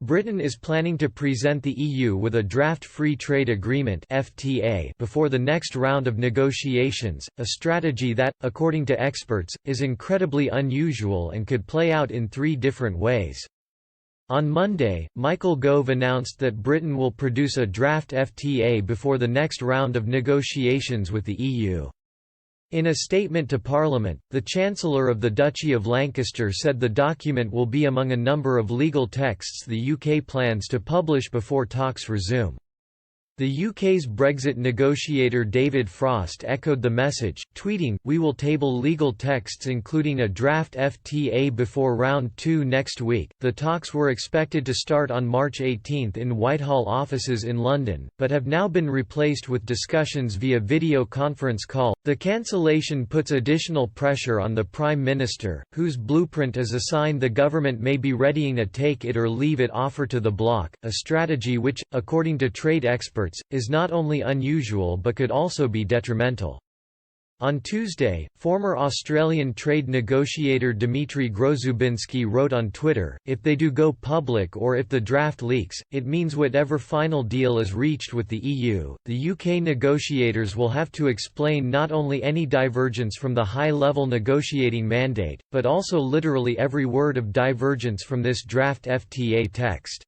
Britain is planning to present the EU with a draft Free Trade Agreement (FTA) before the next round of negotiations, a strategy that, according to experts, is incredibly unusual and could play out in three different ways. On Monday, Michael Gove announced that Britain will produce a draft FTA before the next round of negotiations with the EU. In a statement to Parliament, the Chancellor of the Duchy of Lancaster said the document will be among a number of legal texts the UK plans to publish before talks resume. The UK's Brexit negotiator David Frost echoed the message, tweeting, "We will table legal texts including a draft FTA before round 2 next week." The talks were expected to start on March 18 in Whitehall offices in London, but have now been replaced with discussions via video conference call. The cancellation puts additional pressure on the Prime Minister, whose blueprint is a sign the government may be readying a take it or leave it offer to the bloc, a strategy which, according to trade experts, is not only unusual but could also be detrimental. On Tuesday, former Australian trade negotiator Dmitry Grozubinski wrote on Twitter, "If they do go public or if the draft leaks, it means whatever final deal is reached with the EU, the UK negotiators will have to explain not only any divergence from the high-level negotiating mandate, but also literally every word of divergence from this draft FTA text."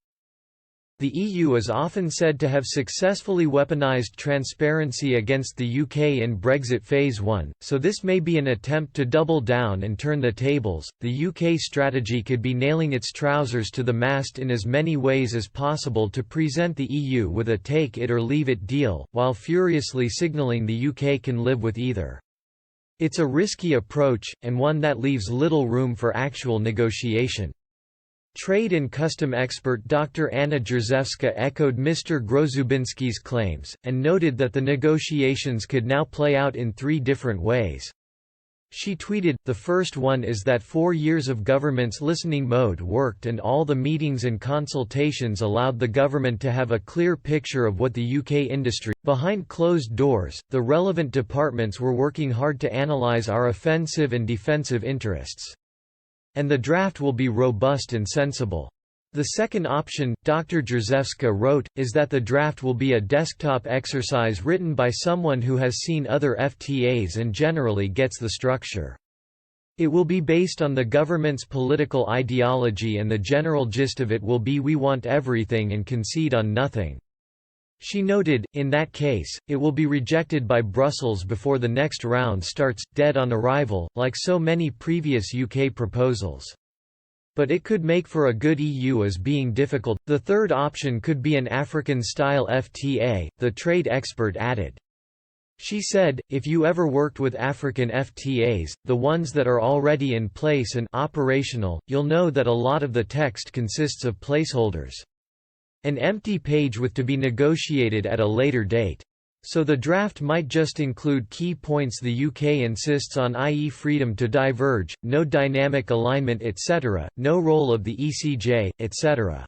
The EU is often said to have successfully weaponized transparency against the UK in Brexit Phase 1, so this may be an attempt to double down and turn the tables. The UK strategy could be nailing its trousers to the mast in as many ways as possible to present the EU with a take it or leave it deal, while furiously signalling the UK can live with either. It's a risky approach, and one that leaves little room for actual negotiation. Trade and custom expert Dr. Anna Dzerzewska echoed Mr. Grozubinski's claims, and noted that the negotiations could now play out in three different ways. She tweeted, "The first one is that 4 years of government's listening mode worked and all the meetings and consultations allowed the government to have a clear picture of what the UK industry, behind closed doors, the relevant departments were working hard to analyse our offensive and defensive interests. And the draft will be robust and sensible." The second option, Dr. Dzerzewska wrote, is that the draft will be a desktop exercise written by someone who has seen other FTAs and generally gets the structure. It will be based on the government's political ideology and the general gist of it will be "we want everything and concede on nothing." She noted, in that case, it will be rejected by Brussels before the next round starts, dead on arrival, like so many previous UK proposals. But it could make for a good EU as being difficult. The third option could be an African-style FTA, the trade expert added. She said, "If you ever worked with African FTAs, the ones that are already in place and operational, you'll know that a lot of the text consists of placeholders. An empty page with to be negotiated at a later date. So the draft might just include key points the UK insists on, i.e. freedom to diverge, no dynamic alignment etc., no role of the ECJ, etc.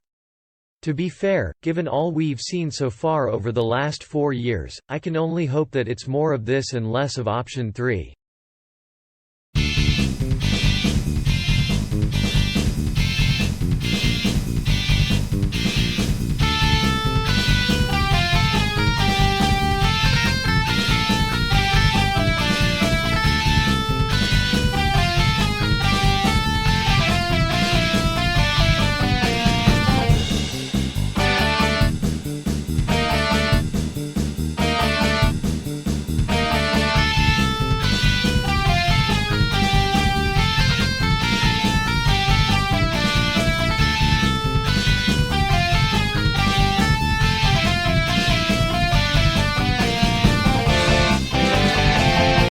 To be fair, given all we've seen so far over the last 4 years, I can only hope that it's more of this and less of option 3.